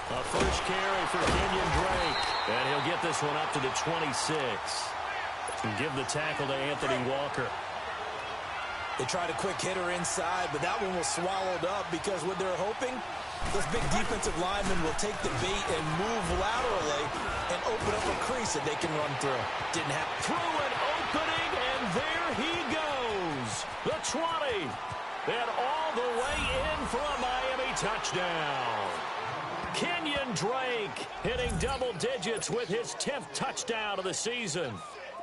A first carry for Kenyon Drake. And he'll get this one up to the 26. And give the tackle to Anthony Walker. They tried a quick hitter inside, but that one was swallowed up because what they're hoping, those big defensive linemen will take the bait and move laterally and open up a crease that they can run through. Didn't happen. Through an opening, and there he goes. The 20. And all the way in for a Miami touchdown. Kenyon Drake hitting double digits with his 10th touchdown of the season.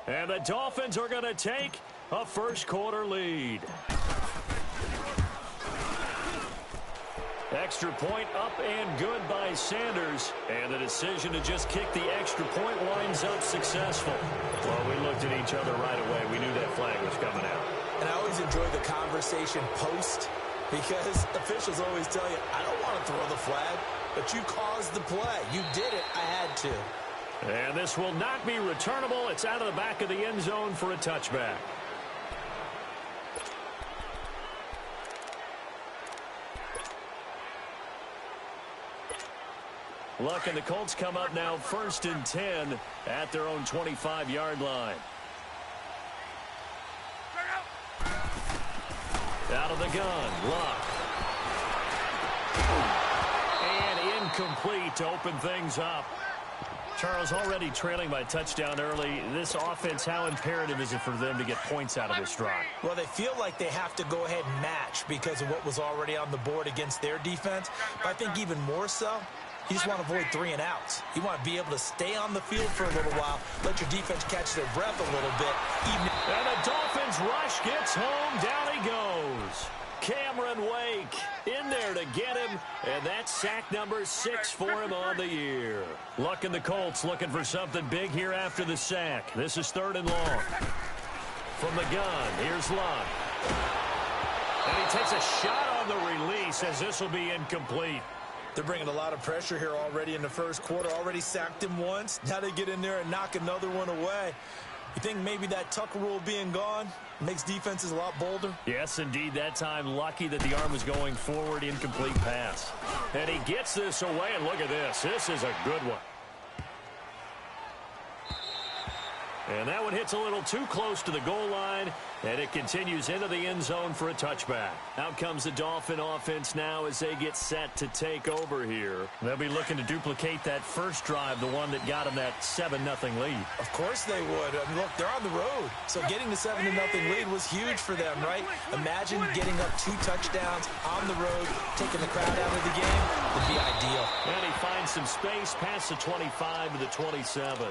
And the Dolphins are going to take a first quarter lead. Extra point up and good by Sanders. And the decision to just kick the extra point winds up successful. Well, we looked at each other right away. We knew that flag was coming out. And I always enjoy the conversation post because officials always tell you, I don't want to throw the flag, but you caused the play. You did it. I had to. And this will not be returnable. It's out of the back of the end zone for a touchback. Luck and the Colts come up now 1st and 10 at their own 25-yard line. Out of the gun, Luck. And incomplete to open things up. Charles, already trailing by a touchdown early. This offense, how imperative is it for them to get points out of this drive? Well, they feel like they have to go ahead and match because of what was already on the board against their defense. But I think even more so, you just want to avoid 3 and outs. You want to be able to stay on the field for a little while, let your defense catch their breath a little bit. And the Dolphins rush gets home. Down he goes. Cameron Wake in there to get him, and that's sack number 6 for him on the year. Luck and the Colts looking for something big here after the sack. This is 3rd and long. From the gun, here's Luck. And he takes a shot on the release as this will be incomplete. They're bringing a lot of pressure here already in the first quarter. Already sacked him once. Now they get in there and knock another one away. You think maybe that Tucker rule being gone makes defenses a lot bolder? Yes, indeed. That time, lucky that the arm was going forward. Incomplete pass. And he gets this away, and look at this. This is a good one. And that one hits a little too close to the goal line, and it continues into the end zone for a touchback. Out comes the Dolphin offense now as they get set to take over here. They'll be looking to duplicate that first drive, the one that got them that 7-0 lead. Of course they would. I mean, look, they're on the road, so getting the 7-0 lead was huge for them, right? Imagine getting up 2 touchdowns on the road, taking the crowd out of the game would be ideal. And he finds some space past the 25 to the 27.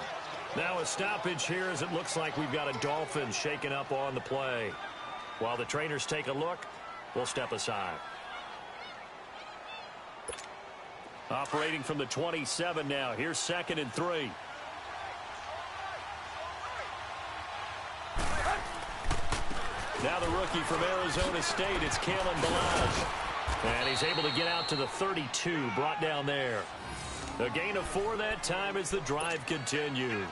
Now a stoppage here as it looks like we've got a Dolphin shaking up on the play. While the trainers take a look, we'll step aside. Operating from the 27 now. Here's 2nd and 3. Now the rookie from Arizona State, it's Kalen Ballage. And he's able to get out to the 32, brought down there. A gain of 4 that time as the drive continues.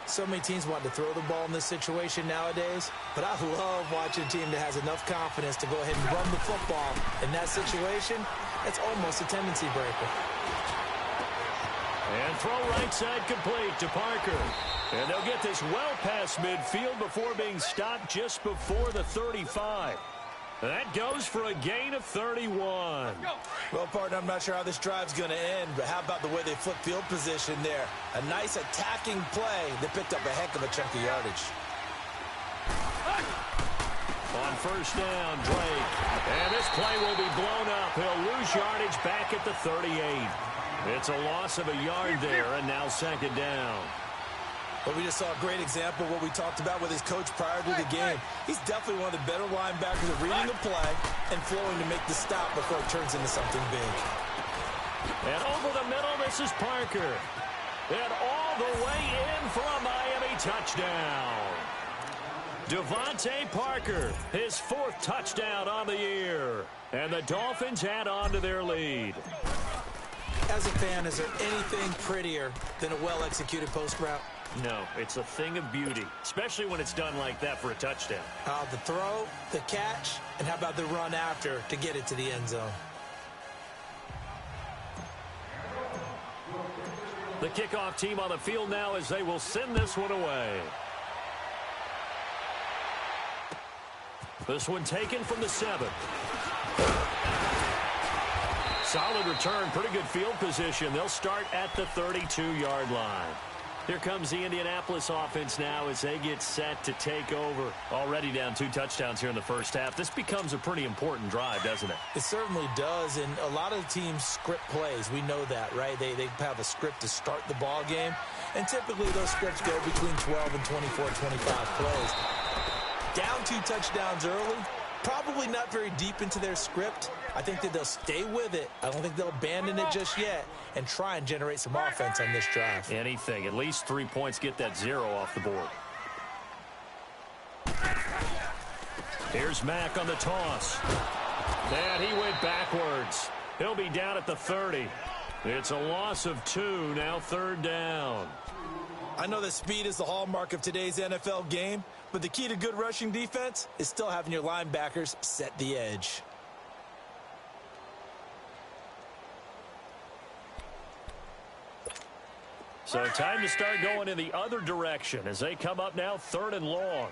So many teams want to throw the ball in this situation nowadays, but I love watching a team that has enough confidence to go ahead and run the football. In that situation, it's almost a tendency breaker. And throw right side complete to Parker. And they'll get this well past midfield before being stopped just before the 35. That goes for a gain of 31. Well, partner, I'm not sure how this drive's going to end, but how about the way they flip field position there? A nice attacking play that picked up a heck of a chunk of yardage. On first down, Drake. And this play will be blown up. He'll lose yardage back at the 38. It's a loss of a yard there, and now 2nd down. But we just saw a great example of what we talked about with his coach prior to the game. He's definitely one of the better linebackers at reading the play and flowing to make the stop before it turns into something big. And over the middle, this is Parker. And all the way in for a Miami touchdown. Devontae Parker, his 4th touchdown on the year. And the Dolphins add on to their lead. As a fan, is there anything prettier than a well-executed post route? No, it's a thing of beauty, especially when it's done like that for a touchdown. The throw, the catch, and how about the run after to get it to the end zone? The kickoff team on the field now as they will send this one away. This one taken from the 7. Solid return, pretty good field position. They'll start at the 32-yard line. Here comes the Indianapolis offense now as they get set to take over. Already down 2 touchdowns here in the first half. This becomes a pretty important drive, doesn't it? It certainly does, and a lot of teams script plays. We know that, right? They have a script to start the ball game, and typically those scripts go between 12 and 24, 25 plays. Down 2 touchdowns early, probably not very deep into their script. I think that they'll stay with it. I don't think they'll abandon it just yet and try and generate some offense on this drive. Anything. At least 3 points, get that 0 off the board. Here's Mack on the toss. And he went backwards. He'll be down at the 30. It's a loss of 2, now 3rd down. I know that speed is the hallmark of today's NFL game, but the key to good rushing defense is still having your linebackers set the edge. So time to start going in the other direction as they come up now 3rd and long.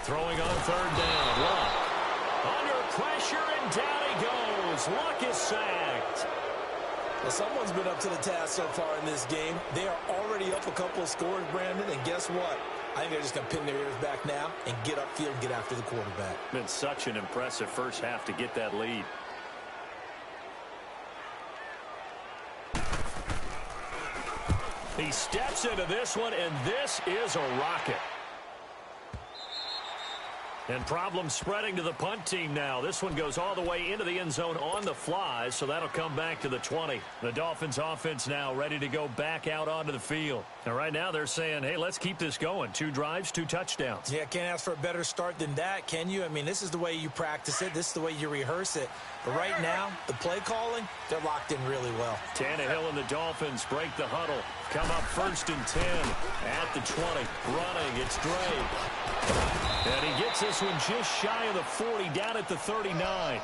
Throwing on 3rd down. Luck. Under pressure and down he goes. Luck is sacked. Well, someone's been up to the task so far in this game. They are already up a couple of scores, Brandon, and guess what? I think they're just going to pin their ears back now and get upfield and get after the quarterback. Been such an impressive first half to get that lead. He steps into this one, and this is a rocket. And problems spreading to the punt team now. This one goes all the way into the end zone on the fly, so that'll come back to the 20. The Dolphins offense now ready to go back out onto the field. And right now they're saying, hey, let's keep this going. 2 drives, 2 touchdowns. Yeah, can't ask for a better start than that, can you? I mean, this is the way you practice it. This is the way you rehearse it. But right now, the play calling, they're locked in really well. Tannehill and the Dolphins break the huddle. Come up 1st and 10 at the 20. Running, it's Drake. And he gets this one just shy of the 40, down at the 39.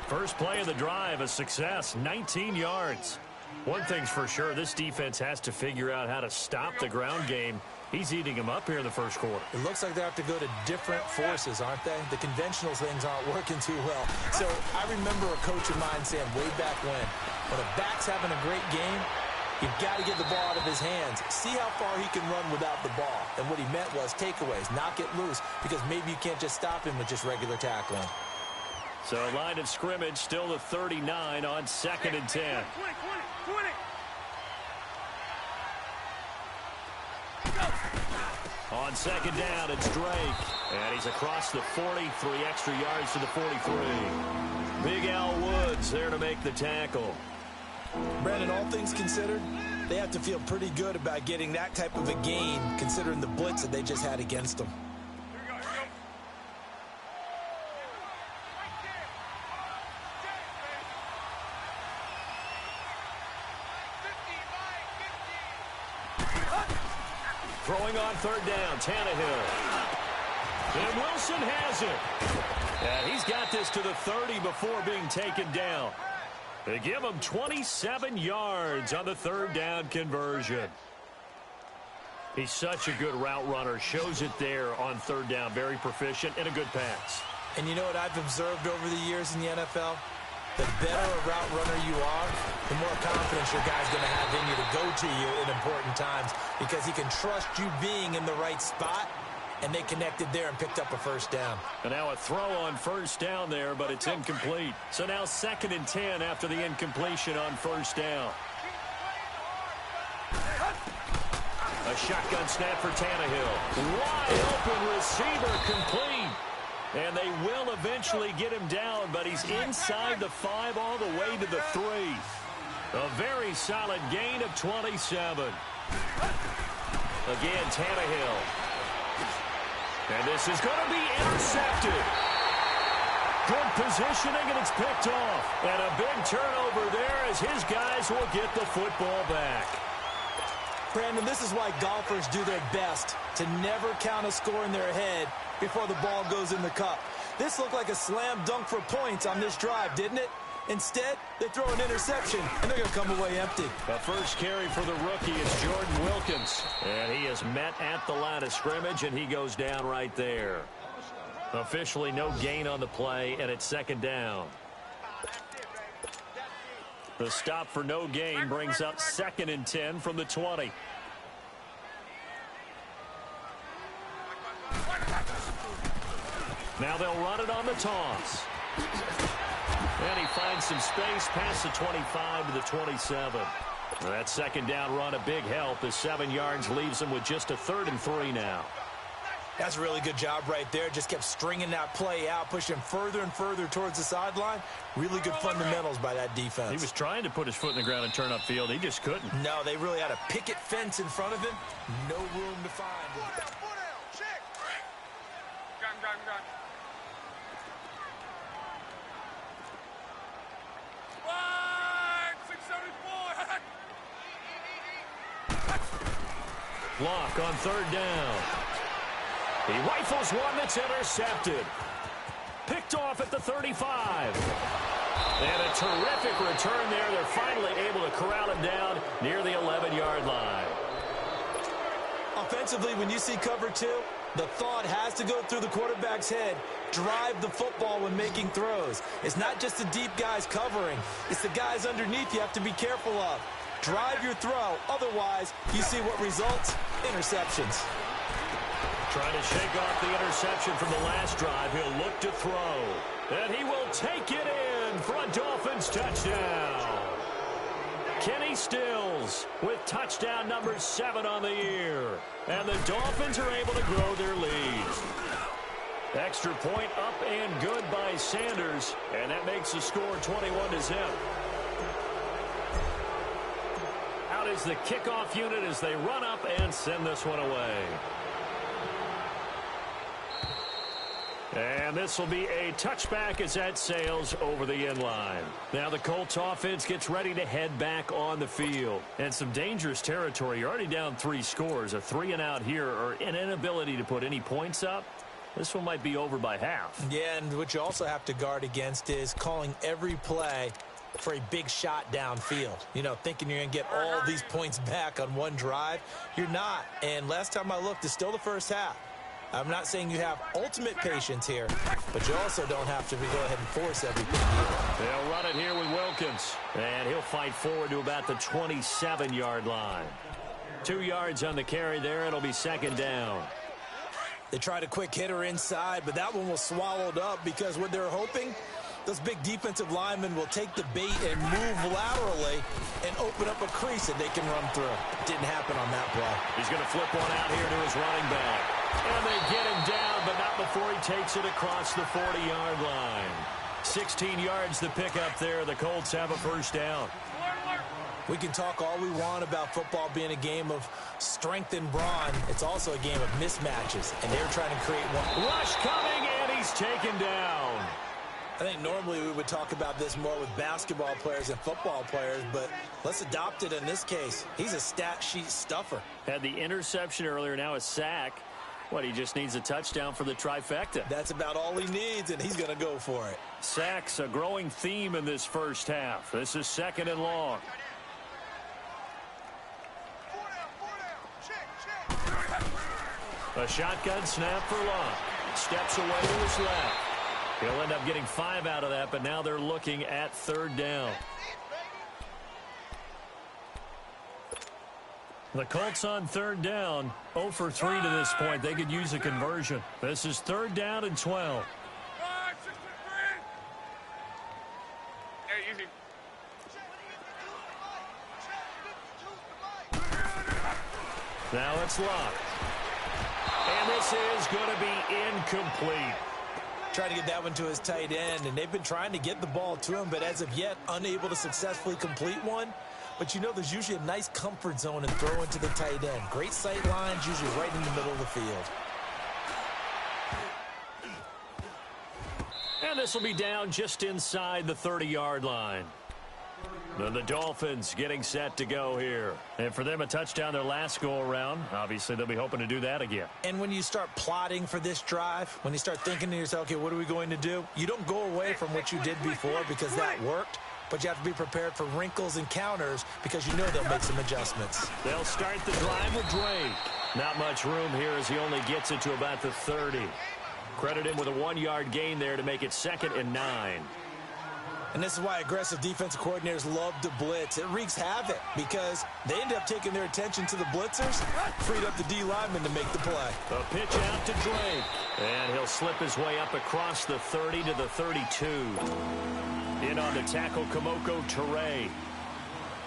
First play of the drive, a success, 19 yards. One thing's for sure, this defense has to figure out how to stop the ground game. He's eating them up here in the first quarter. It looks like they have to go to different forces, aren't they? The conventional things aren't working too well. So I remember a coach of mine saying way back when a back's having a great game, you've got to get the ball out of his hands. See how far he can run without the ball. And what he meant was takeaways, knock it loose, because maybe you can't just stop him with just regular tackling. So line of scrimmage still the 39 on 2nd and 10. On 2nd down, it's Drake. And he's across the 40, 3 extra yards to the 43. Big Al Woods there to make the tackle. Brandon, all things considered, they have to feel pretty good about getting that type of a gain, considering the blitz that they just had against them. Throwing on 3rd down, Tannehill. And Wilson has it. And he's got this to the 30 before being taken down. They give him 27 yards on the 3rd down conversion. He's such a good route runner. Shows it there on 3rd down. Very proficient and a good pass. And you know what I've observed over the years in the NFL? The better a route runner you are, the more confidence your guy's going to have in you to go to you in important times, because he can trust you being in the right spot, and they connected there and picked up a 1st down. And now a throw on 1st down there, but it's incomplete. So now 2nd and 10 after the incompletion on 1st down. A shotgun snap for Tannehill. Wide open receiver, complete. And they will eventually get him down, but he's inside the 5 all the way to the 3. A very solid gain of 27. Again, Tannehill. And this is going to be intercepted. Good positioning, and it's picked off. And a big turnover there as his guys will get the football back. Brandon, this is why golfers do their best to never count a score in their head before the ball goes in the cup. This looked like a slam dunk for points on this drive, didn't it? Instead, they throw an interception, and they're going to come away empty. The first carry for the rookie is Jordan Wilkins. And he is met at the line of scrimmage, and he goes down right there. Officially no gain on the play, and it's second down. The stop for no gain brings up 2nd and 10 from the 20. Now they'll run it on the toss. And he finds some space past the 25 to the 27. That second down run a big help as 7 yards leaves him with just a 3rd and 3 now. That's a really good job right there. Just kept stringing that play out, pushing further and further towards the sideline. Really good fundamentals by that defense. He was trying to put his foot in the ground and turn upfield. He just couldn't. No, they really had a picket fence in front of him. No room to find. Block on 3rd down. He rifles one that's intercepted. Picked off at the 35. And a terrific return there. They're finally able to corral him down near the 11-yard line. Offensively, when you see cover 2, the thought has to go through the quarterback's head. Drive the football when making throws. It's not just the deep guys covering. It's the guys underneath you have to be careful of. Drive your throw. Otherwise, you see what results? Interceptions. Trying to shake off the interception from the last drive. He'll look to throw. And he will take it in for a Dolphins touchdown. Kenny Stills with touchdown number 7 on the year. And the Dolphins are able to grow their lead. Extra point up and good by Sanders. And that makes the score 21-0. Out is the kickoff unit as they run up and send this one away. And this will be a touchback as that sails over the end line. Now the Colts offense gets ready to head back on the field. And some dangerous territory. You're already down 3 scores. A 3-and-out here or an inability to put any points up. This one might be over by half. Yeah, and what you also have to guard against is calling every play for a big shot downfield. You know, thinking you're going to get all these points back on one drive. You're not. And last time I looked, it's still the first half. I'm not saying you have ultimate patience here, but you also don't have to go ahead and force everything. They'll run it here with Wilkins, and he'll fight forward to about the 27-yard line. 2 yards on the carry there. It'll be second down. They tried a quick hitter inside, but that one was swallowed up because what they're hoping, those big defensive linemen will take the bait and move laterally and open up a crease that they can run through. Didn't happen on that play. He's going to flip one out here to his running back. And they get him down, but not before he takes it across the 40-yard line. 16 yards the pickup there. The Colts have a first down. We can talk all we want about football being a game of strength and brawn. It's also a game of mismatches, and they're trying to create one. Rush coming, and he's taken down. I think normally we would talk about this more with basketball players and football players, but let's adopt it in this case. He's a stat sheet stuffer. Had the interception earlier, now a sack. What, he just needs a touchdown for the trifecta. That's about all he needs, and he's going to go for it. Sacks, a growing theme in this first half. This is second and long. A shotgun snap for Locke. Steps away to his left. He'll end up getting 5 out of that, but now they're looking at third down. The Colts on third down, 0 for 3 to this point. They could use a conversion. This is third down and 12. Now it's Locke. And this is going to be incomplete. Trying to get that one to his tight end, and they've been trying to get the ball to him, but as of yet, unable to successfully complete one. But you know there's usually a nice comfort zone and throw into the tight end. Great sight lines, usually right in the middle of the field. And this will be down just inside the 30-yard line. And the Dolphins getting set to go here. And for them, a touchdown their last go-around. Obviously, they'll be hoping to do that again. And when you start plotting for this drive, when you start thinking to yourself, okay, what are we going to do? You don't go away from what you did before because that worked. But you have to be prepared for wrinkles and counters because you know they'll make some adjustments. They'll start the drive with Drake. Not much room here as he only gets it to about the 30. Credit him with a 1-yard gain there to make it 2nd and 9. And this is why aggressive defensive coordinators love to blitz. It wreaks havoc because they end up taking their attention to the blitzers, freed up the D lineman to make the play. A pitch out to Drake. And he'll slip his way up across the 30 to the 32. In on the tackle, Kamoko Toure.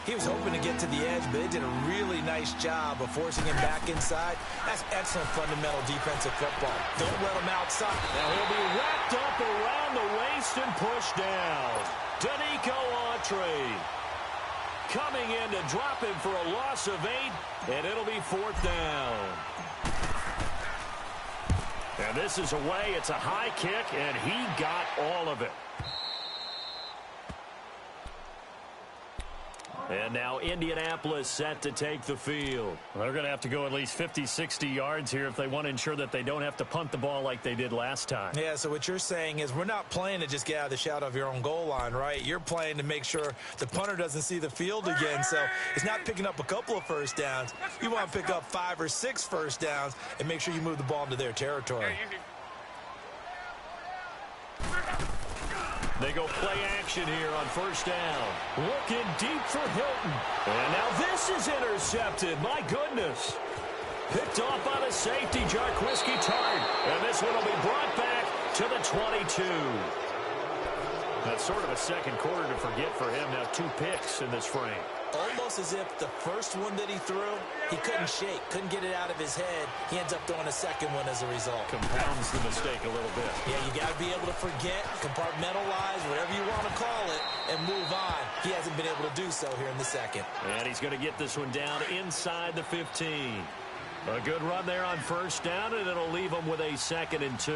He was hoping to get to the edge, but they did a really nice job of forcing him back inside. That's excellent fundamental defensive football. Don't let him outside. Now he'll be wrapped up around the waist and pushed down. Danico Autry coming in to drop him for a loss of 8, and it'll be 4th down. And this is away. It's a high kick, and he got all of it. And now Indianapolis set to take the field. Well, they're going to have to go at least 50, 60 yards here if they want to ensure that they don't have to punt the ball like they did last time. Yeah, so what you're saying is we're not playing to just get out of the shadow of your own goal line, right? You're playing to make sure the punter doesn't see the field again. So it's not picking up a couple of first downs. You want to pick up 5 or 6 first downs and make sure you move the ball into their territory. They go play action here on 1st down. Looking deep for Hilton. And now this is intercepted. My goodness. Picked off by the safety, Jarquiski Tart. And this one will be brought back to the 22. That's sort of a second quarter to forget for him. Now 2 picks in this frame. Almost as if the first one that he threw, he couldn't shake, couldn't get it out of his head. He ends up throwing a second one as a result. Compounds the mistake a little bit. Yeah, you got to be able to forget, compartmentalize, whatever you want to call it, and move on. He hasn't been able to do so here in the second. And he's going to get this one down inside the 15. A good run there on 1st down, and it'll leave him with a 2nd and 2.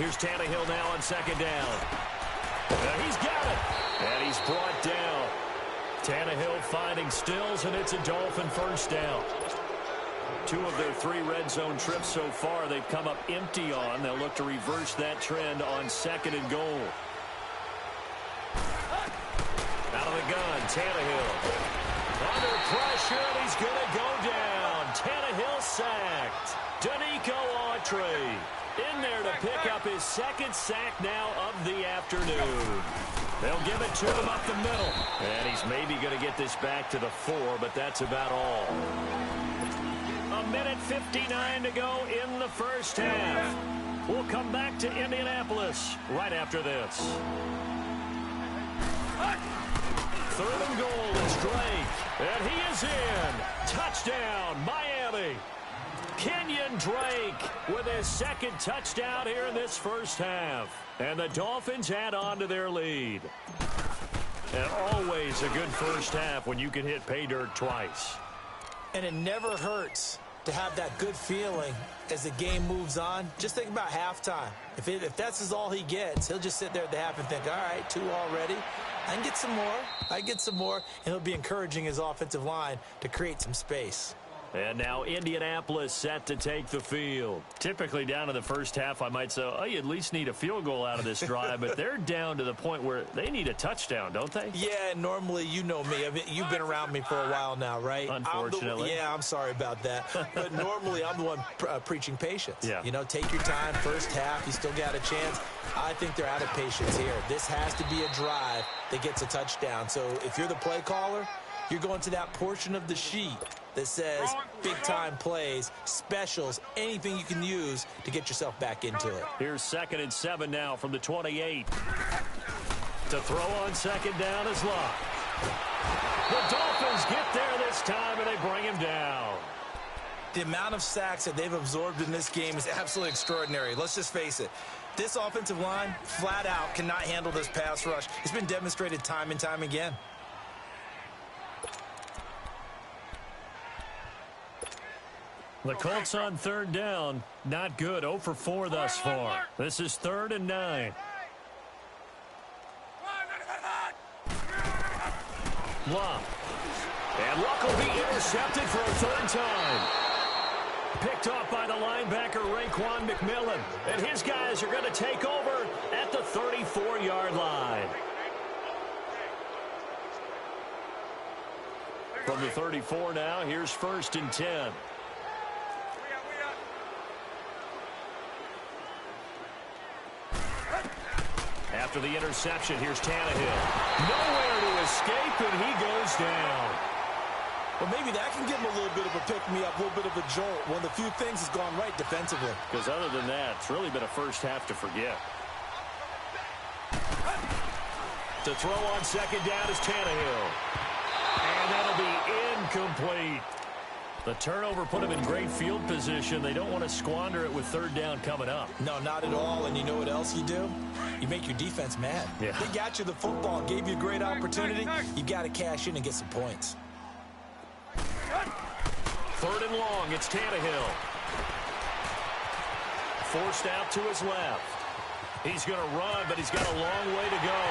Here's Tannehill now on 2nd down. And he's got it. And he's brought down. Tannehill finding Stills, and it's a Dolphin 1st down. 2 of their 3 red zone trips so far they've come up empty on. They'll look to reverse that trend on 2nd and goal. Out of the gun, Tannehill. Under pressure, and he's going to go down. Tannehill sacked. Danico Autry in there to pick up his 2nd sack now of the afternoon. They'll give it to him up the middle. And he's maybe going to get this back to the 4, but that's about all. 1:59 to go in the 1st half. We'll come back to Indianapolis right after this. 3rd and goal is Drake. And he is in. Touchdown, Miami. Kenyon Drake with his 2nd touchdown here in this 1st half. And the Dolphins add on to their lead. And always a good 1st half when you can hit pay dirt twice. And it never hurts to have that good feeling as the game moves on. Just think about halftime. If that's all he gets, he'll just sit there at the half and think, all right, 2 already. I can get some more. I can get some more. And he'll be encouraging his offensive line to create some space. And now Indianapolis set to take the field. Typically down to the 1st half, I might say, oh, you at least need a field goal out of this drive. But they're down to the point where they need a touchdown, don't they? Yeah, normally, you know me. You've been around me for a while now, right? Unfortunately. I'm sorry about that. But normally, I'm the one preaching patience. Yeah. You know, take your time. 1st half, you still got a chance. I think they're out of patience here. This has to be a drive that gets a touchdown. So if you're the play caller, you're going to that portion of the sheet that says big-time plays, specials, anything you can use to get yourself back into it. Here's 2nd and 7 now from the 28. To throw on 2nd down is Locke. The Dolphins get there this time, and they bring him down. The amount of sacks that they've absorbed in this game is absolutely extraordinary. Let's just face it. This offensive line, flat out, cannot handle this pass rush. It's been demonstrated time and time again. The Colts on third down. Not good. 0 for 4 thus far. This is 3rd and 9. Luck. And Luck will be intercepted for a 3rd time. Picked off by the linebacker, Raekwon McMillan. And his guys are going to take over at the 34-yard line. From the 34 now, here's 1st and 10. After the interception, here's Tannehill. Nowhere to escape, and he goes down. Well, maybe that can give him a little bit of a pick-me-up, a little bit of a jolt. One of the few things has gone right defensively. Because other than that, it's really been a first half to forget. To throw on 2nd down is Tannehill. And that'll be incomplete. The turnover put him in great field position. They don't want to squander it with 3rd down coming up. No, not at all. And you know what else you do? You make your defense mad. Yeah. They got you the football, gave you a great opportunity. You got to cash in and get some points. 3rd and long, it's Tannehill. Forced out to his left. He's going to run, but he's got a long way to go.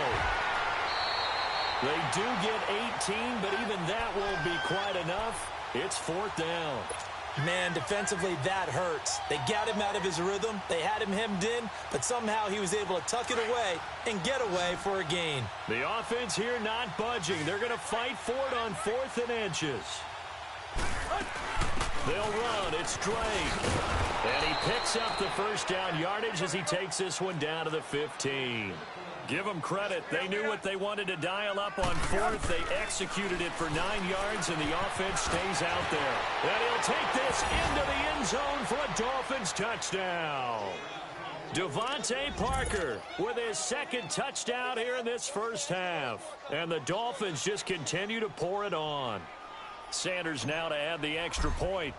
They do get 18, but even that won't be quite enough. It's 4th down. Man, defensively, that hurts. They got him out of his rhythm. They had him hemmed in, but somehow he was able to tuck it away and get away for a gain. The offense here not budging. They're going to fight for it on 4th and inches. They'll run. It's Drake. And he picks up the 1st down yardage as he takes this one down to the 15. Give them credit. They knew what they wanted to dial up on 4th. They executed it for 9 yards, and the offense stays out there. And he'll take this into the end zone for a Dolphins touchdown. Devontae Parker with his 2nd touchdown here in this first half. And the Dolphins just continue to pour it on. Sanders now to add the extra point.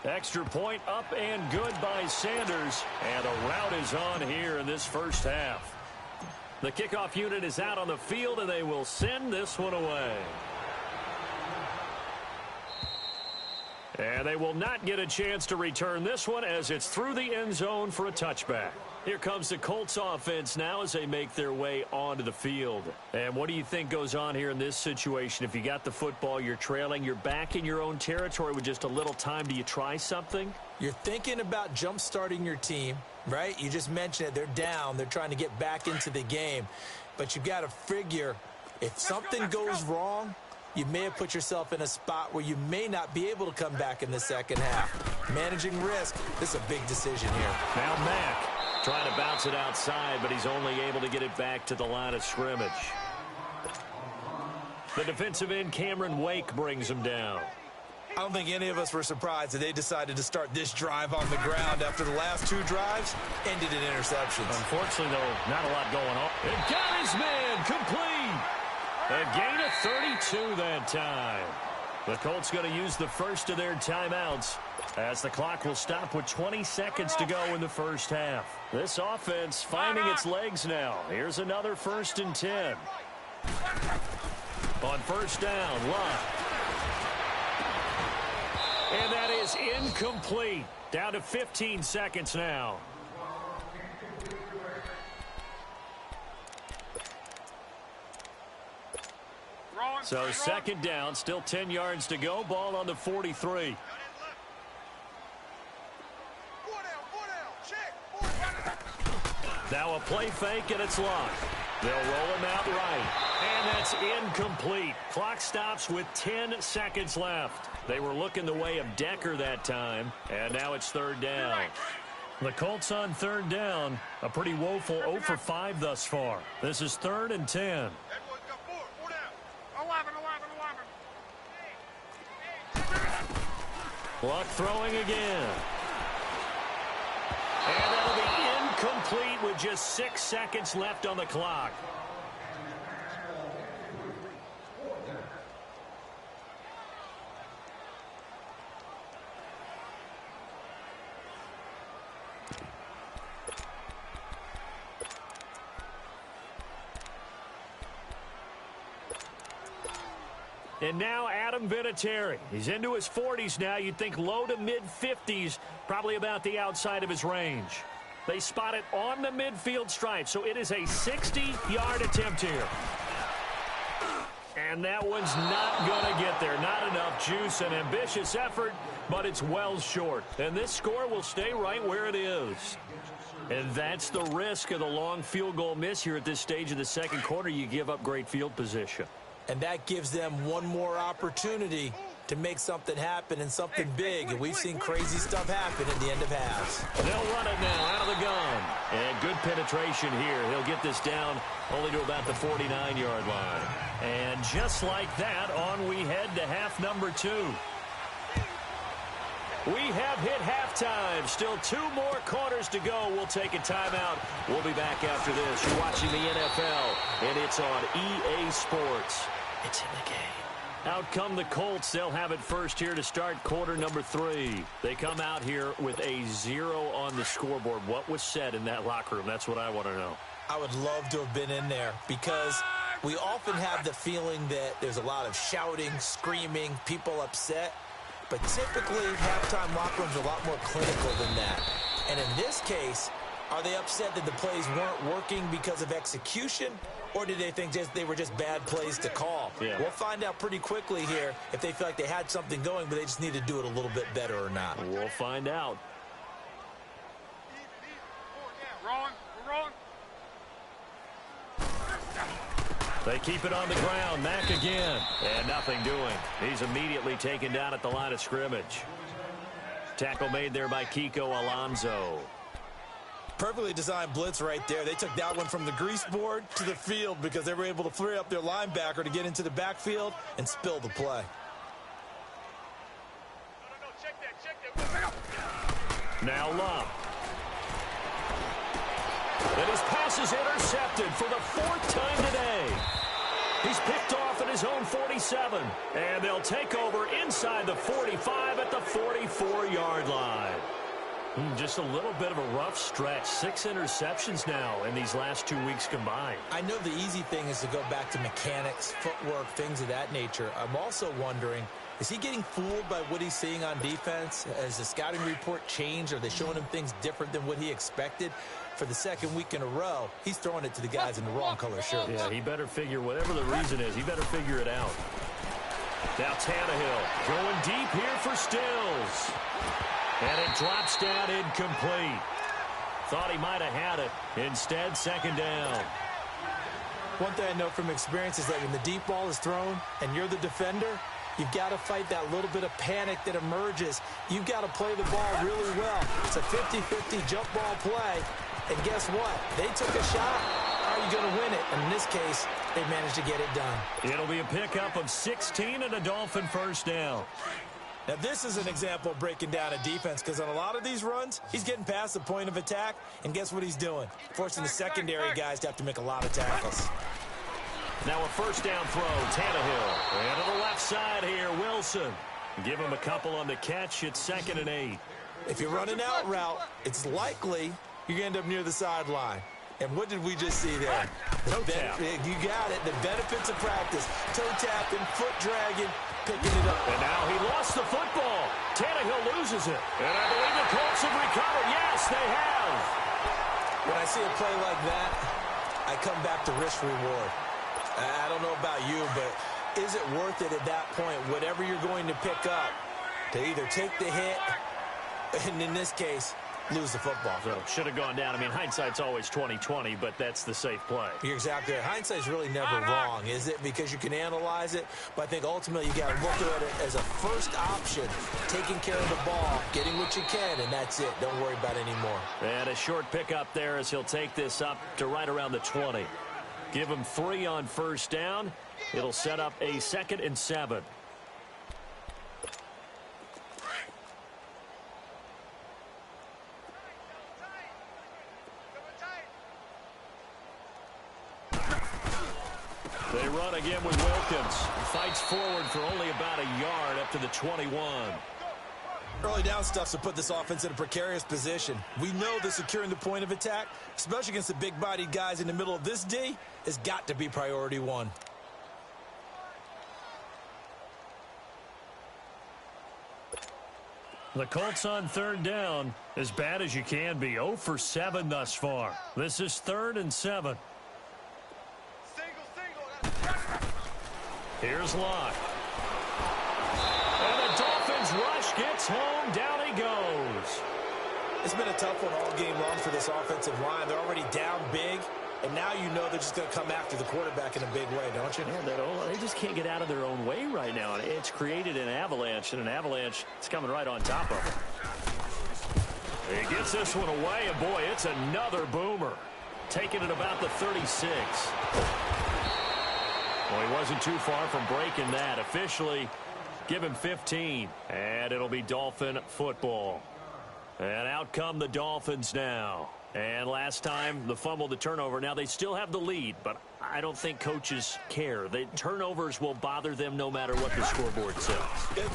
Extra point up and good by Sanders. And a rout is on here in this first half. The kickoff unit is out on the field, and they will send this one away. And they will not get a chance to return this one as it's through the end zone for a touchback. Here comes the Colts offense now as they make their way onto the field. And what do you think goes on here in this situation? If you got the football, you're trailing, you're back in your own territory with just a little time. Do you try something? You're thinking about jump-starting your team, right? You just mentioned it. They're down. They're trying to get back into the game. But you've got to figure if something goes wrong, you may have put yourself in a spot where you may not be able to come back in the second half. Managing risk, this is a big decision here. Now Mack trying to bounce it outside, but he's only able to get it back to the line of scrimmage. The defensive end, Cameron Wake, brings him down. I don't think any of us were surprised that they decided to start this drive on the ground after the last 2 drives ended in interceptions. Unfortunately, though, not a lot going on. And got his man complete. A gain of 32 that time. The Colts going to use the first of their timeouts as the clock will stop with 20 seconds to go in the first half. This offense finding its legs now. Here's another 1st and 10. On 1st down, Luck. And that is incomplete. Down to 15 seconds now. So 2nd down, still 10 yards to go. Ball on the 43. Now a play fake, and it's Luck. They'll roll him out right. And that's incomplete. Clock stops with 10 seconds left. They were looking the way of Decker that time, and now it's 3rd down. The Colts on 3rd down, a pretty woeful 0 for 5 thus far. This is 3rd and 10. Luck throwing again. And that'll be incomplete with just 6 seconds left on the clock. And now Adam Vinatieri. He's into his 40s now. You'd think low to mid-50s, probably about the outside of his range. They spot it on the midfield stripe, so it is a 60-yard attempt here. And that one's not going to get there. Not enough juice. An ambitious effort, but it's well short. And this score will stay right where it is. And that's the risk of the long field goal miss here at this stage of the second quarter. You give up great field position. And that gives them one more opportunity to make something happen and something big. And we've seen crazy stuff happen at the end of halves. They'll run it now out of the gun. And good penetration here. He'll get this down only to about the 49-yard line. And just like that, on we head to half number 2. We have hit halftime. Still 2 more quarters to go. We'll take a timeout. We'll be back after this. You're watching the NFL, and it's on EA Sports. It's in the game. Out come the Colts. They'll have it first here to start quarter number 3. They come out here with a 0 on the scoreboard. What was said in that locker room? That's what I want to know. I would love to have been in there because we often have the feeling that there's a lot of shouting, screaming, people upset. But typically, halftime locker rooms are a lot more clinical than that. And in this case, are they upset that the plays weren't working because of execution? Or did they think they were just bad plays to call? Yeah. We'll find out pretty quickly here if they feel like they had something going, but they just need to do it a little bit better or not. We'll find out. Wrong. They keep it on the ground. Mack again. And nothing doing. He's immediately taken down at the line of scrimmage. Tackle made there by Kiko Alonso. Perfectly designed blitz right there. They took that one from the grease board to the field because they were able to free up their linebacker to get into the backfield and spill the play. Now Love. And his pass is intercepted for the 4th time today. He's picked off at his own 47. And they'll take over inside the 45 at the 44-yard line. Just a little bit of a rough stretch. 6 interceptions now in these last 2 weeks combined. I know the easy thing is to go back to mechanics, footwork, things of that nature. I'm also wondering, is he getting fooled by what he's seeing on defense? Has the scouting report changed? Are they showing him things different than what he expected? For the second week in a row, he's throwing it to the guys in the wrong color shirts. Yeah, he better figure, whatever the reason is, he better figure it out. Now Tannehill going deep here for Stills. And it drops down incomplete. Thought he might have had it. Instead, second down. One thing I know from experience is that when the deep ball is thrown and you're the defender, you've got to fight that little bit of panic that emerges. You've got to play the ball really well. It's a 50-50 jump ball play. And guess what? They took a shot. How are you going to win it? And in this case, they managed to get it done. It'll be a pickup of 16 and a Dolphin first down. Now, this is an example of breaking down a defense because on a lot of these runs, he's getting past the point of attack, and guess what he's doing? Forcing the secondary guys to have to make a lot of tackles. Now a first down throw, Tannehill. And to the left side here, Wilson. Give him a couple on the catch. It's 2nd and 8. If you're running out route, it's likely you're going to end up near the sideline. And what did we just see there? Toe tap. You got it. The benefits of practice. Toe tapping, foot dragging, picking it up. And now he lost the football. Tannehill loses it. And I believe the Colts have recovered. Yes, they have. When I see a play like that, I come back to risk-reward. I don't know about you, but is it worth it at that point, whatever you're going to pick up, to either take the hit, and in this case, lose the football? So should have gone down. I mean, hindsight's always 20/20, but that's the safe play. You're exactly right. Hindsight's really never wrong, is it? Because you can analyze it, but I think ultimately you got to look at it as a first option, taking care of the ball, getting what you can, and that's it. Don't worry about it anymore. And a short pickup there as he'll take this up to right around the 20. Give him 3 on first down. It'll set up a 2nd and 7. They run again with Wilkins. Fights forward for only about a yard up to the 21. Early down stuff to put this offense in a precarious position. We know that securing the point of attack, especially against the big-bodied guys in the middle of this D, has got to be priority 1. The Colts on third down, as bad as you can be. 0 for 7 thus far. This is 3rd and 7. Here's Locke. And the Dolphins rush gets home. Down he goes. It's been a tough one all game long for this offensive line. They're already down big, and now you know they're just going to come after the quarterback in a big way, don't you? Yeah, they just can't get out of their own way right now. It's created an avalanche, and an avalanche is coming right on top of them. He gets this one away, and boy, it's another boomer. Taking it about the 36. Well, he wasn't too far from breaking that. Officially, give him 15, and it'll be Dolphin football. And out come the Dolphins now. And last time, the fumble, the turnover. Now, they still have the lead, but I don't think coaches care. The turnovers will bother them no matter what the scoreboard says.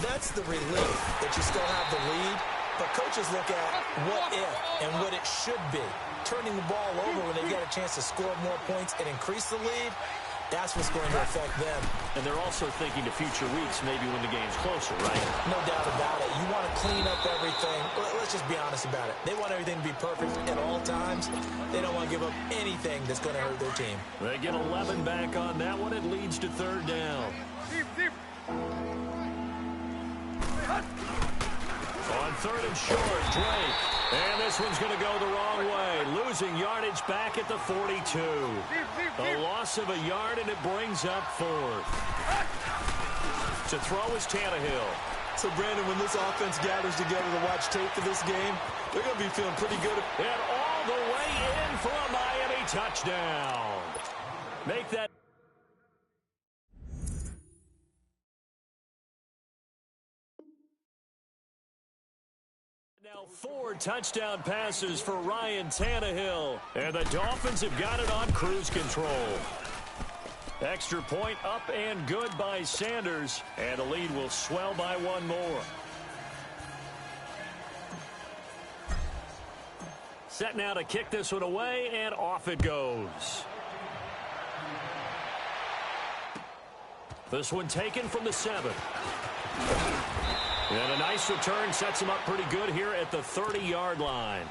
That's the relief, that you still have the lead. But coaches look at what if and what it should be. Turning the ball over when they get a chance to score more points and increase the lead, that's what's going to affect them. And they're also thinking to future weeks, maybe when the game's closer, right? No doubt about it. You want to clean up everything. Let's just be honest about it. They want everything to be perfect at all times. They don't want to give up anything that's going to hurt their team. They get 11 back on that one. It leads to third down. On third and short, Drake. And this one's going to go the wrong way. Losing yardage back at the 42. A loss of a yard, and it brings up 4th. To throw is Tannehill. So, Brandon, when this offense gathers together to watch tape for this game, they're going to be feeling pretty good. And all the way in for a Miami touchdown. Make that. Now 4 touchdown passes for Ryan Tannehill. And the Dolphins have got it on cruise control. Extra point up and good by Sanders. And the lead will swell by 1 more. Set now to kick this one away, and off it goes. This one taken from the 7. And a nice return sets him up pretty good here at the 30-yard line.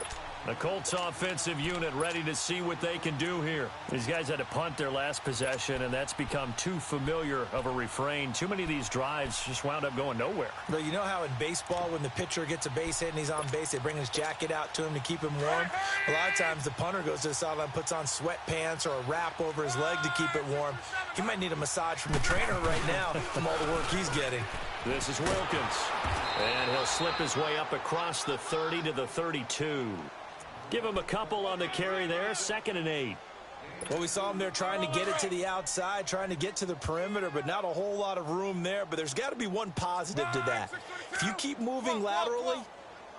The Colts offensive unit ready to see what they can do here. These guys had to punt their last possession, and that's become too familiar of a refrain. Too many of these drives just wound up going nowhere. But you know how in baseball, when the pitcher gets a base hit and he's on base, they bring his jacket out to him to keep him warm? A lot of times the punter goes to the sideline, puts on sweatpants or a wrap over his leg to keep it warm. He might need a massage from the trainer right now from all the work he's getting. This is Wilkins. And he'll slip his way up across the 30 to the 32. Give him a couple on the carry there. 2nd and 8. Well, we saw him there trying to get it to the outside, trying to get to the perimeter, but not a whole lot of room there. But there's got to be one positive to that. If you keep moving laterally,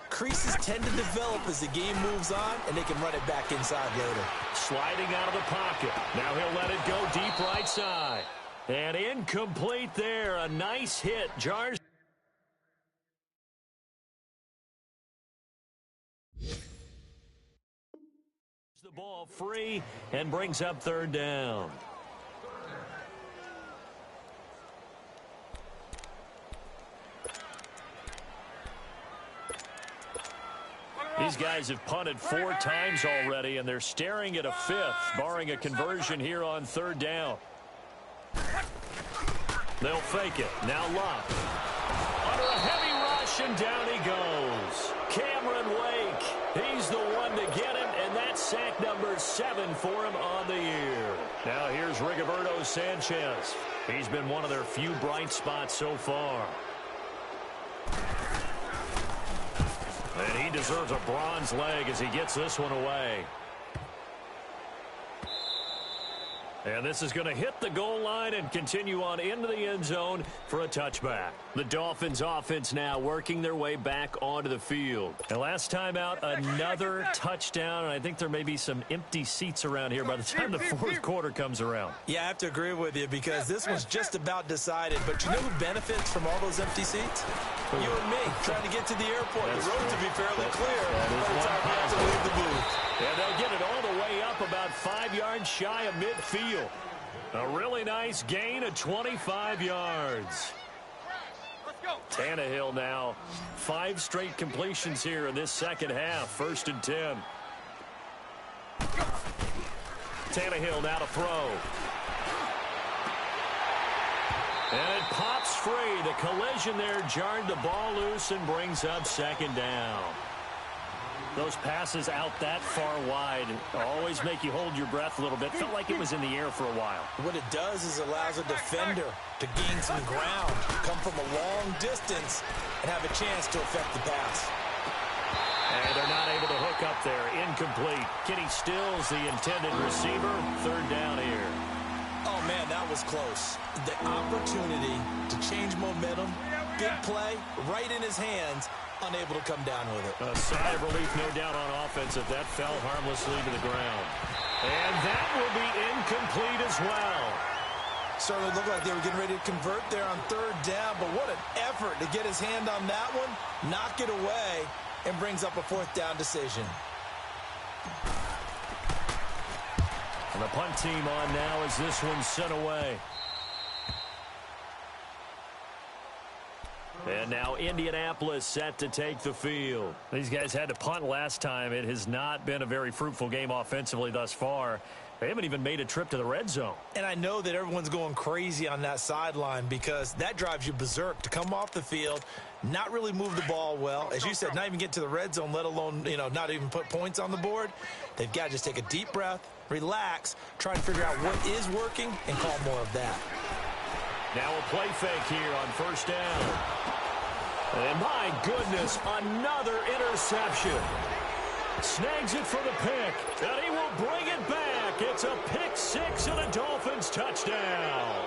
creases tend to develop as the game moves on, and they can run it back inside later. Sliding out of the pocket. Now he'll let it go deep right side. And incomplete there. A nice hit. Jars the ball free and brings up third down. These guys have punted 4 times already, and they're staring at a 5th, barring a conversion here on third down. They'll fake it. Now Locke. Under a heavy rush, and down he goes. Cameron Wake. He's the one to get him, and that's sack number 7 for him on the year. Now here's Rigoberto Sanchez. He's been one of their few bright spots so far. And he deserves a bronze leg as he gets this one away. And this is going to hit the goal line and continue on into the end zone for a touchback. The Dolphins offense now working their way back onto the field. And last time out, another touchdown. And I think there may be some empty seats around here by the time the 4th quarter comes around. Yeah, I have to agree with you because this one's just about decided. But you know who benefits from all those empty seats? You and me, trying to get to the airport. The road to be fairly clear by the time we have to leave the booth. And they'll get it all the way up about 5 yards shy of midfield. A really nice gain of 25 yards. Tannehill now 5 straight completions here in this second half. 1st and 10. Tannehill now to throw. And it pops free. The collision there jarred the ball loose and brings up 2nd down. Those passes out that far wide always make you hold your breath a little bit. Felt like it was in the air for a while. What it does is allows a defender to gain some ground, come from a long distance, and have a chance to affect the pass. And they're not able to hook up there. Incomplete. Kenny Stills, the intended receiver. 3rd down here. Oh, man, that was close. The opportunity to change momentum, big play, right in his hands, unable to come down with it. A sigh of relief, no doubt, on offense if that fell harmlessly to the ground. And that will be incomplete as well. Certainly looked like they were getting ready to convert there on 3rd down, but what an effort to get his hand on that one, knock it away, and brings up a 4th down decision. And the punt team on now as this one's sent away. And now Indianapolis set to take the field. These guys had to punt last time. It has not been a very fruitful game offensively thus far. They haven't even made a trip to the red zone. And I know that everyone's going crazy on that sideline because that drives you berserk to come off the field, not really move the ball well. As you said, not even get to the red zone, let alone, not even put points on the board. They've got to just take a deep breath, relax, try to figure out what is working, and call more of that. Now a play fake here on 1st down. And my goodness, another interception. Snags it for the pick, and he will bring it back. It's a pick 6 and a Dolphins touchdown.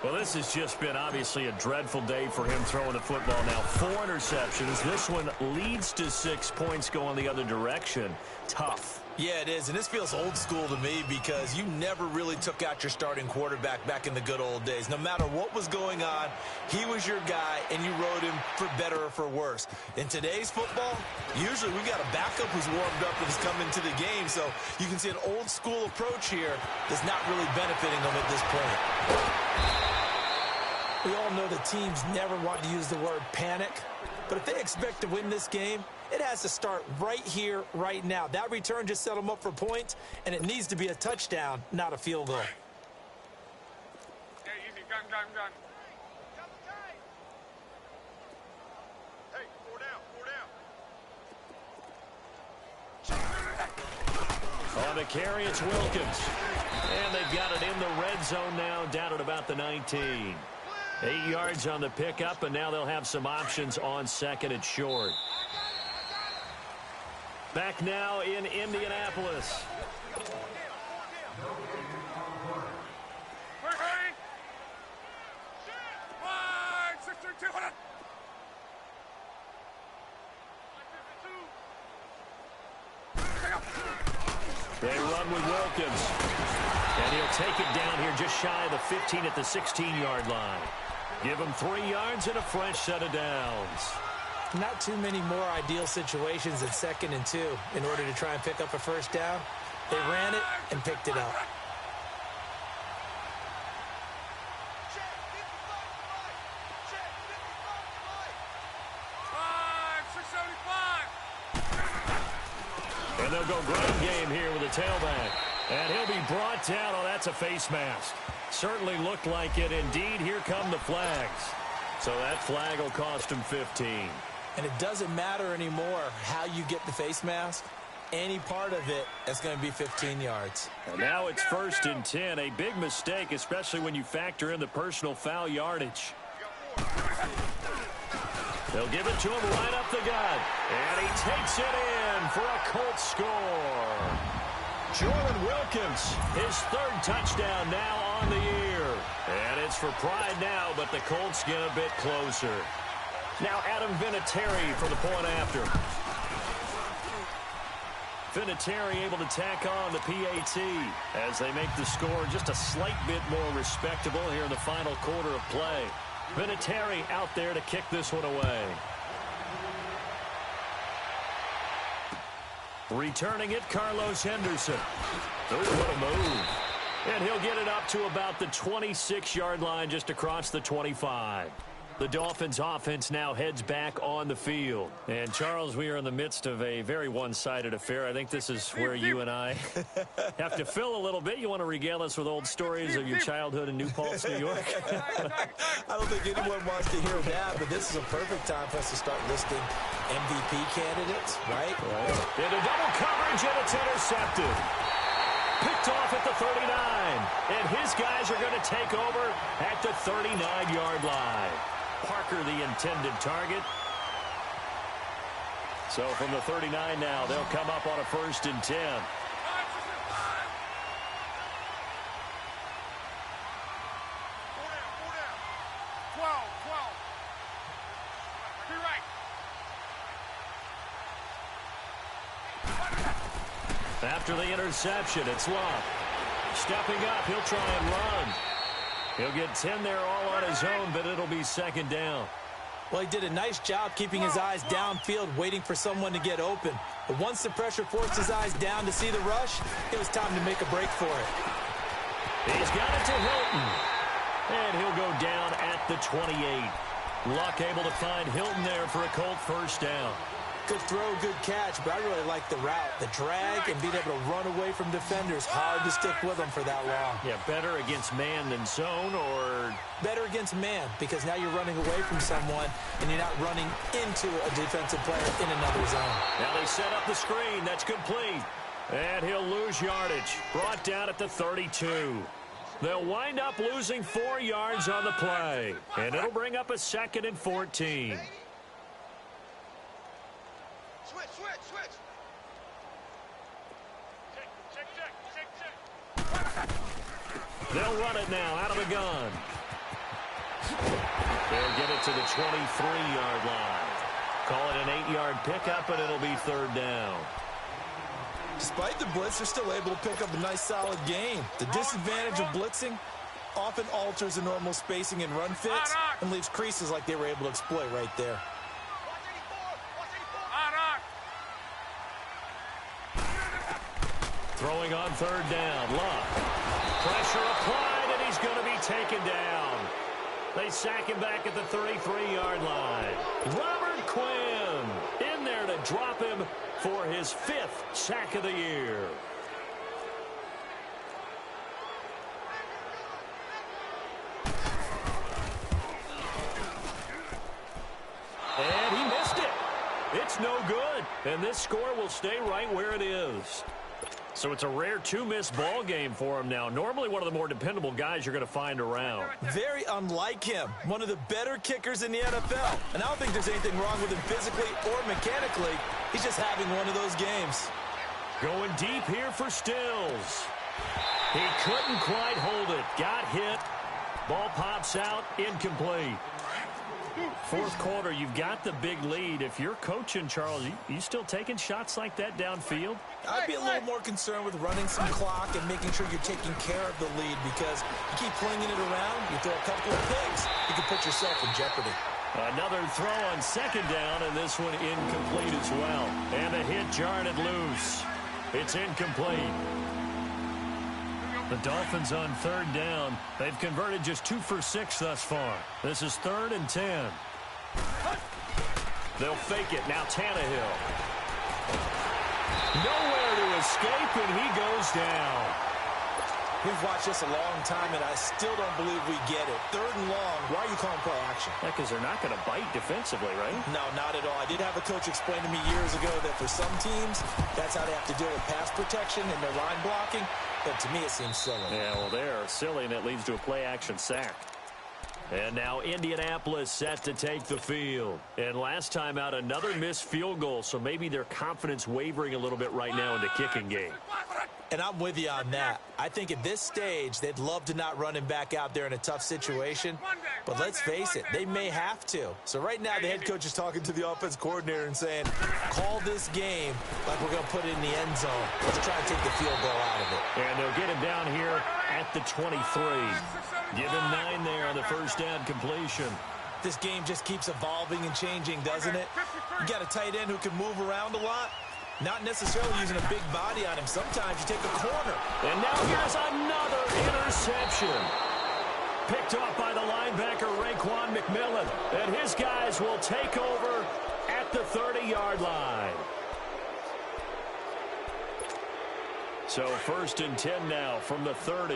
Well, this has just been obviously a dreadful day for him throwing the football. Now 4 interceptions. This one leads to 6 points going the other direction. Tough. Yeah, it is, and this feels old school to me because you never really took out your starting quarterback back in the good old days. No matter what was going on, he was your guy, and you rode him for better or for worse. In today's football, usually we've got a backup who's warmed up and has come into the game, so you can see an old school approach here that's not really benefiting them at this point. We all know the teams never want to use the word panic, but if they expect to win this game, it has to start right here, right now. That return just set them up for points, and it needs to be a touchdown, not a field goal. Hey, easy, gun. Hey, 4 down. On the carry, it's Wilkins. And they've got it in the red zone now, down at about the 19. 8 yards on the pickup, and now they'll have some options on 2nd and short. Back now in Indianapolis. Hurry! 5, 6, 3, 2, hold on. They run with Wilkins. And he'll take it down here just shy of the 15 at the 16-yard line. Give him 3 yards and a fresh set of downs. Not too many more ideal situations at 2nd and 2 in order to try and pick up a 1st down. They ran it and picked it up. And they'll go ground game here with a tailback. And he'll be brought down. Oh, that's a face mask. Certainly looked like it. Indeed, here come the flags. So that flag will cost him 15. And it doesn't matter anymore how you get the face mask. Any part of it is going to be 15 yards. And now it's 1st and 10. A big mistake, especially when you factor in the personal foul yardage. They'll give it to him right up the gut. And he takes it in for a Colts score. Jordan Wilkins, his 3rd touchdown now on the year. And it's for pride now, but the Colts get a bit closer. Now Adam Vinatieri for the point after. Vinatieri able to tack on the PAT as they make the score just a slight bit more respectable here in the final quarter of play. Vinatieri out there to kick this one away. Returning it, Carlos Henderson. Oh, what a move. And he'll get it up to about the 26-yard line just across the 25. The Dolphins offense now heads back on the field. And, Charles, we are in the midst of a very one-sided affair. I think this is where you and I have to fill a little bit. You want to regale us with old stories of your childhood in New Paltz, New York? I don't think anyone wants to hear that, but this is a perfect time for us to start listing MVP candidates, right? Into double coverage, and it's intercepted. Picked off at the 39. And his guys are going to take over at the 39-yard line. Parker, the intended target. So from the 39 now, they'll come up on a 1st and 10. 12. Be right. After the interception, it's Love. Stepping up, he'll try and run. He'll get 10 there all on his own, but it'll be 2nd down. Well, he did a nice job keeping his eyes downfield, waiting for someone to get open. But once the pressure forced his eyes down to see the rush, it was time to make a break for it. He's got it to Hilton. And he'll go down at the 28. Luck able to find Hilton there for a Colt 1st down. Good throw, good catch, but I really like the route. The drag and being able to run away from defenders. Hard to stick with them for that long. Yeah, better against man than zone, or better against man, because now you're running away from someone and you're not running into a defensive player in another zone. Now they set up the screen. That's complete. And he'll lose yardage. Brought down at the 32. They'll wind up losing 4 yards on the play. And it'll bring up a 2nd and 14. Switch. They'll run it now out of the gun. They'll get it to the 23-yard line. Call it an 8-yard pickup, and it'll be 3rd down. Despite the blitz, they're still able to pick up a nice, solid gain. The disadvantage of blitzing often alters the normal spacing and run fits and leaves creases like they were able to exploit right there. Throwing on 3rd down. Love. Pressure applied, and he's going to be taken down. They sack him back at the 33-yard line. Robert Quinn in there to drop him for his 5th sack of the year. And he missed it. It's no good. And this score will stay right where it is. So it's a rare 2-miss ball game for him now. Normally one of the more dependable guys you're going to find around. Very unlike him. One of the better kickers in the NFL. And I don't think there's anything wrong with him physically or mechanically. He's just having one of those games. Going deep here for Stills. He couldn't quite hold it. Got hit. Ball pops out. Incomplete. 4th quarter, you've got the big lead. If you're coaching, Charles, you still taking shots like that downfield? I'd be a little more concerned with running some clock and making sure you're taking care of the lead, because you keep flinging it around, you throw a couple of picks, you can put yourself in jeopardy. Another throw on 2nd down, and this one incomplete as well. And the hit jarred it loose. It's incomplete. The Dolphins on 3rd down. They've converted just 2 for 6 thus far. This is 3rd and 10. They'll fake it. Now Tannehill. Nowhere to escape, and he goes down. We've watched this a long time, and I still don't believe we get it. 3rd and long. Why are you calling play action? Yeah, because they're not going to bite defensively, right? No, not at all. I did have a coach explain to me years ago that for some teams, that's how they have to deal with pass protection and their line blocking. But to me, it seems silly. Yeah, well, they're silly, and it leads to a play-action sack. And now Indianapolis set to take the field. And last time out, another missed field goal, so maybe their confidence wavering a little bit right now in the kicking game. And I'm with you on that. I think at this stage, they'd love to not run him back out there in a tough situation. But let's face it, they may have to. So right now, the head coach is talking to the offense coordinator and saying, call this game like we're going to put it in the end zone. Let's try and take the field goal out of it. And they'll get him down here at the 23. Give him 9 there on the 1st down completion. This game just keeps evolving and changing, doesn't it? You got a tight end who can move around a lot. Not necessarily using a big body on him. Sometimes you take a corner. And now here's another interception. Picked off by the linebacker, Raekwon McMillan. And his guys will take over at the 30-yard line. So 1st and 10 now from the 30.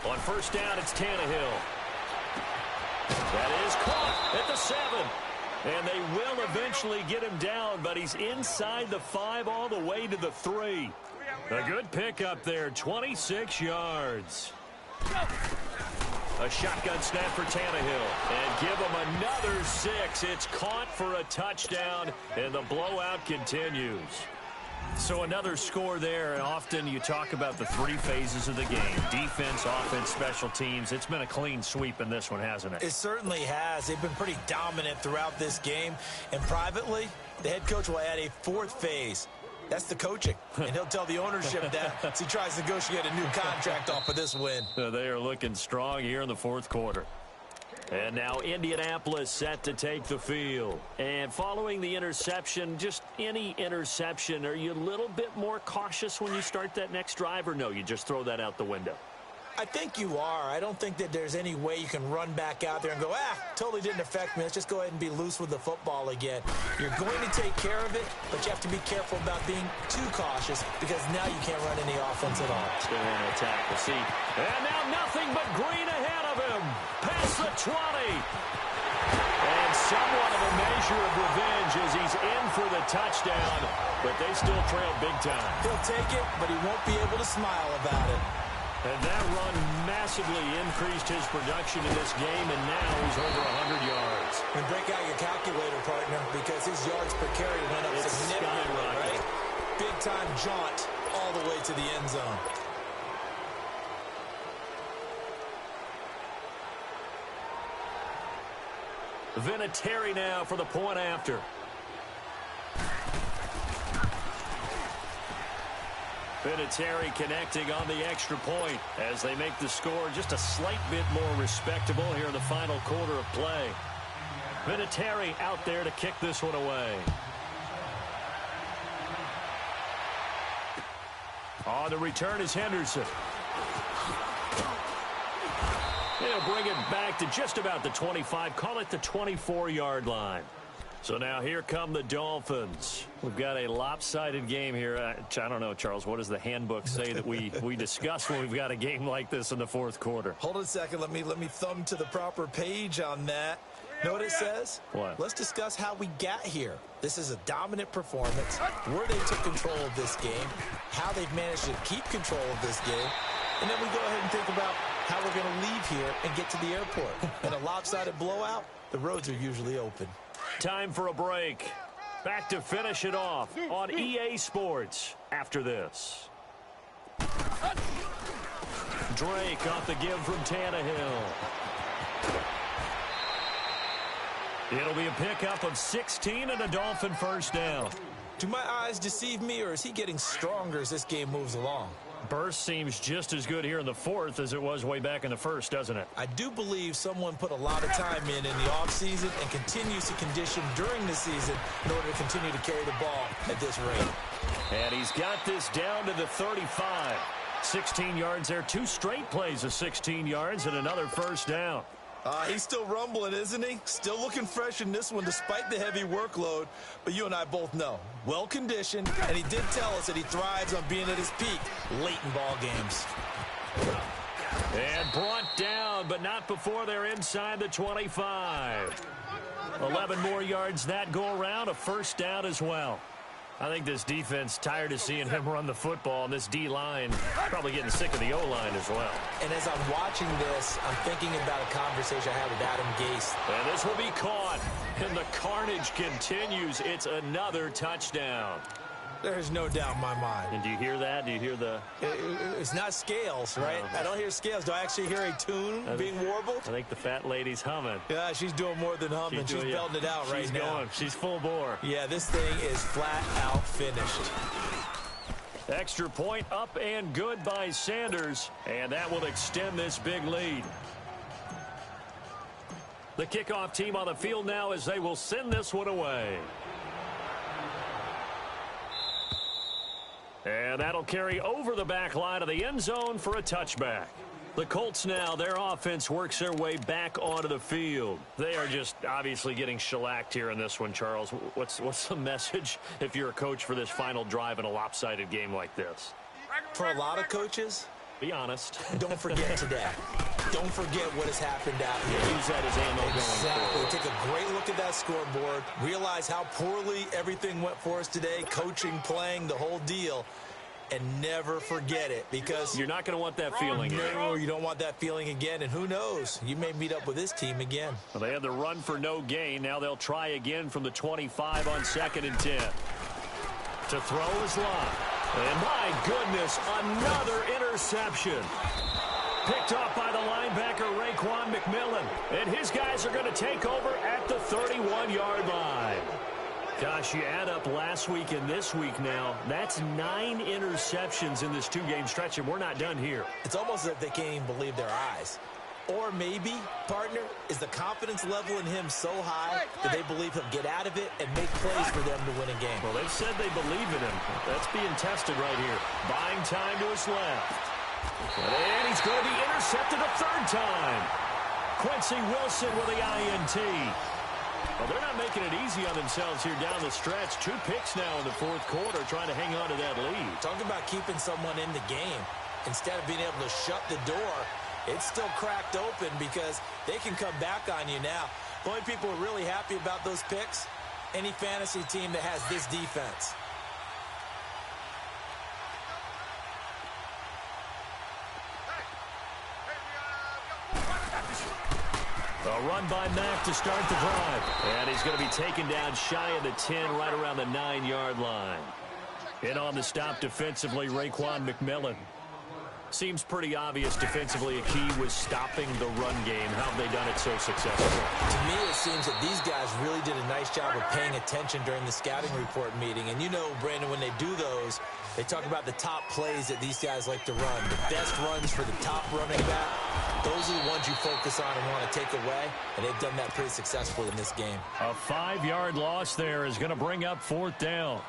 On 1st down, it's Tannehill. That is caught at the 7. And they will eventually get him down, but he's inside the 5 all the way to the 3. A good pickup there, 26 yards. A shotgun snap for Tannehill. And give him another 6. It's caught for a touchdown, and the blowout continues. So another score there, and often you talk about the 3 phases of the game. Defense, offense, special teams. It's been a clean sweep in this one, hasn't it? It certainly has. They've been pretty dominant throughout this game. And privately, the head coach will add a 4th phase. That's the coaching. And he'll tell the ownership that as he tries to negotiate a new contract off of this win. They are looking strong here in the 4th quarter. And now Indianapolis set to take the field. And following the interception, just any interception, are you a little bit more cautious when you start that next drive, or no, you just throw that out the window? I think you are. I don't think that there's any way you can run back out there and go, totally didn't affect me. Let's just go ahead and be loose with the football again. You're going to take care of it, but you have to be careful about being too cautious because now you can't run any offense at all. Still on attack. We'll see. And now nothing but green ahead of him. Past the 20. And somewhat of a measure of revenge as he's in for the touchdown, but they still trail big time. He'll take it, but he won't be able to smile about it. And that run massively increased his production in this game, and now he's over 100 yards. And break out your calculator, partner, because his yards per carry went up significantly, right? Big-time jaunt all the way to the end zone. Vinatieri now for the point after. Vinatieri connecting on the extra point as they make the score just a slight bit more respectable here in the final quarter of play. Vinatieri out there to kick this one away. On the return is Henderson. He'll bring it back to just about the 25, call it the 24-yard line. So now here come the Dolphins. We've got a lopsided game here. I don't know, Charles, what does the handbook say that we discuss when we've got a game like this in the 4th quarter? Hold on a second. Let me thumb to the proper page on that. Know what it says? What? Let's discuss how we got here. This is a dominant performance, where they took control of this game, how they've managed to keep control of this game, and then we go ahead and think about how we're going to leave here and get to the airport. In a lopsided blowout, the roads are usually open. Time for a break. Back to finish it off on EA Sports after this. Drake off the give from Tannehill. It'll be a pickup of 16 and a Dolphin 1st down. Do my eyes deceive me, or is he getting stronger as this game moves along? Burst seems just as good here in the 4th as it was way back in the 1st, doesn't it? I do believe someone put a lot of time in the offseason and continues to condition during the season in order to continue to carry the ball at this rate. And he's got this down to the 35. 16 yards there. 2 straight plays of 16 yards and another 1st down. He's still rumbling, isn't he? Still looking fresh in this one despite the heavy workload. But you and I both know, well-conditioned, and he did tell us that he thrives on being at his peak late in ball games. And brought down, but not before they're inside the 25. 11 more yards that go around, a 1st down as well. I think this defense tired of seeing him run the football, and this D-line probably getting sick of the O-line as well. And as I'm watching this, I'm thinking about a conversation I had with Adam Gase. And this will be caught, and the carnage continues. It's another touchdown. There's no doubt in my mind. And do you hear that? Do you hear the... It's not scales, right? No. I don't hear scales. Do I actually hear a tune being warbled? I think the fat lady's humming. Yeah, she's doing more than humming. She's belting it out right now. She's going. She's full bore. Yeah, this thing is flat out finished. Extra point up and good by Sanders, and that will extend this big lead. The kickoff team on the field now as they will send this one away. And that'll carry over the back line of the end zone for a touchback. The Colts now, their offense works their way back onto the field. They are just obviously getting shellacked here in this one, Charles. What's the message if you're a coach for this final drive in a lopsided game like this? For a lot of coaches, be honest. Don't forget today. Don't forget what has happened out here. Use that as ammo exactly. going forward. Take a great look at that scoreboard. Realize how poorly everything went for us today. Coaching, playing, the whole deal. And never forget it, because you're not going to want that feeling again. No, you don't want that feeling again. And who knows? You may meet up with this team again. Well, they had the run for no gain. Now they'll try again from the 25 on 2nd and 10. To throw is Lott. And my goodness, another interception. Picked off by the linebacker, Raekwon McMillan. And his guys are going to take over at the 31-yard line. Gosh, you add up last week and this week now, that's 9 interceptions in this 2-game stretch, and we're not done here. It's almost as if they can't even believe their eyes. Or maybe, partner, is the confidence level in him so high that they believe he'll get out of it and make plays for them to win a game. Well, they've said they believe in him. That's being tested right here. Buying time to his left. And he's going to be intercepted a 3rd time. Quincy Wilson with the INT. Well, they're not making it easy on themselves here down the stretch. 2 picks now in the 4th quarter, trying to hang on to that lead. Talk about keeping someone in the game. Instead of being able to shut the door, it's still cracked open because they can come back on you now. The only people who are really happy about those picks, any fantasy team that has this defense. A run by Mack to start the drive. And he's going to be taken down shy of the 10, right around the 9-yard line. In on the stop defensively, Raekwon McMillan. Seems pretty obvious defensively a key was stopping the run game. How have they done it so successfully? To me, it seems that these guys really did a nice job of paying attention during the scouting report meeting. And you know, Brandon, when they do those, they talk about the top plays that these guys like to run. The best runs for the top running back. Those are the ones you focus on and want to take away, and they've done that pretty successfully in this game. A 5-yard loss there is going to bring up 4th down.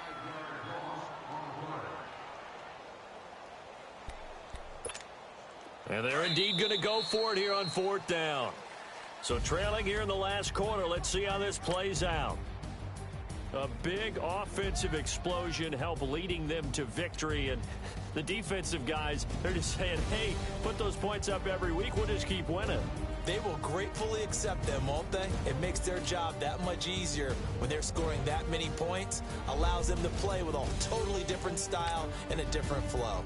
And they're indeed going to go for it here on 4th down. So trailing here in the last quarter, let's see how this plays out. A big offensive explosion helped leading them to victory, and the defensive guys, they're just saying, hey, put those points up every week, we'll just keep winning. They will gratefully accept them, won't they? It makes their job that much easier when they're scoring that many points, allows them to play with a totally different style and a different flow.